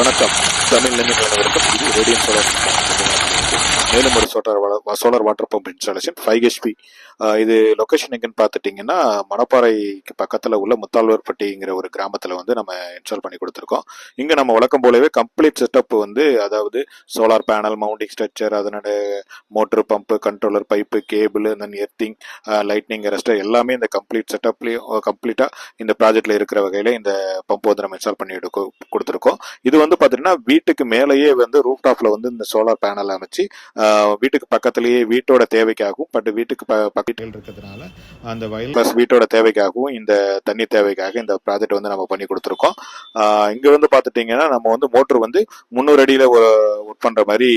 வணக்கம். தமிழ் நிலைமைகள் அனைவருக்கும் இது ரேடியன் சோலார் மேலும் ஒரு solar water pump installation 5 HP. இது லொக்கேஷன் எங்கன்னு பார்த்துட்டிங்கன்னா மணப்பாறைக்கு பக்கத்தில் உள்ள முத்தாழ்வார்பட்டிங்கிற ஒரு கிராமத்தில் வந்து நம்ம இன்ஸ்டால் பண்ணி கொடுத்துருக்கோம். இங்கே நம்ம வழக்கம் போலவே கம்ப்ளீட் செட்டப் வந்து அதாவது சோலார் பேனல், மவுண்டிங் ஸ்ட்ரக்சர், அதனோட motor, pump, controller, pipe, cable, then earthing, lightning, arrester எல்லாமே இந்த கம்ப்ளீட் செட்டப்லேயும் கம்ப்ளீட்டாக இந்த ப்ராஜெக்டில் இருக்கிற வகையில் இந்த பம்ப் வந்து நம்ம இன்ஸ்டால் பண்ணி கொடுத்துருக்கோம். இது வந்து பார்த்தீங்கன்னா வீட்டுக்கு மேலேயே வந்து ரூஃப் டாப்ல வந்து இந்த சோலார் பேனல் அமைச்சு வீட்டுக்கு பக்கத்திலேயே வீட்டோட தேவைக்காகவும் பட் வீட்டுக்கு பக்கத்தில் இருக்கிறதுனால அந்த வயல் பிளஸ் வீட்டோட தேவைக்காகவும் இந்த தண்ணி தேவைக்காக இந்த ப்ராஜெக்ட் வந்து நம்ம பண்ணி கொடுத்துருக்கோம். இங்க வந்து பார்த்துட்டீங்கன்னா நம்ம வந்து மோட்டர் வந்து 300 அடியில ஒர்க் பண்ற மாதிரி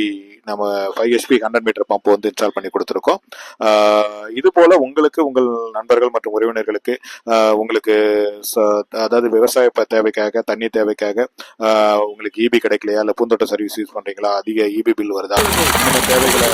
நம்ம 5 ஹெச்பி 100 மீட்டர் பம்ப் வந்து இன்ஸ்டால் பண்ணி கொடுத்துருக்கோம். இது போல உங்களுக்கு உங்கள் நண்பர்கள் மற்றும் உறவினர்களுக்கு உங்களுக்கு அதாவது விவசாய தேவைக்காக, தண்ணி தேவைக்காக உங்களுக்கு இபி கிடைக்கலையா, இல்லை பூந்தோட்ட சர்வீஸ் யூஸ் பண்றீங்களா, அதிக இபி பில் வருதா, இந்த தேவைகளை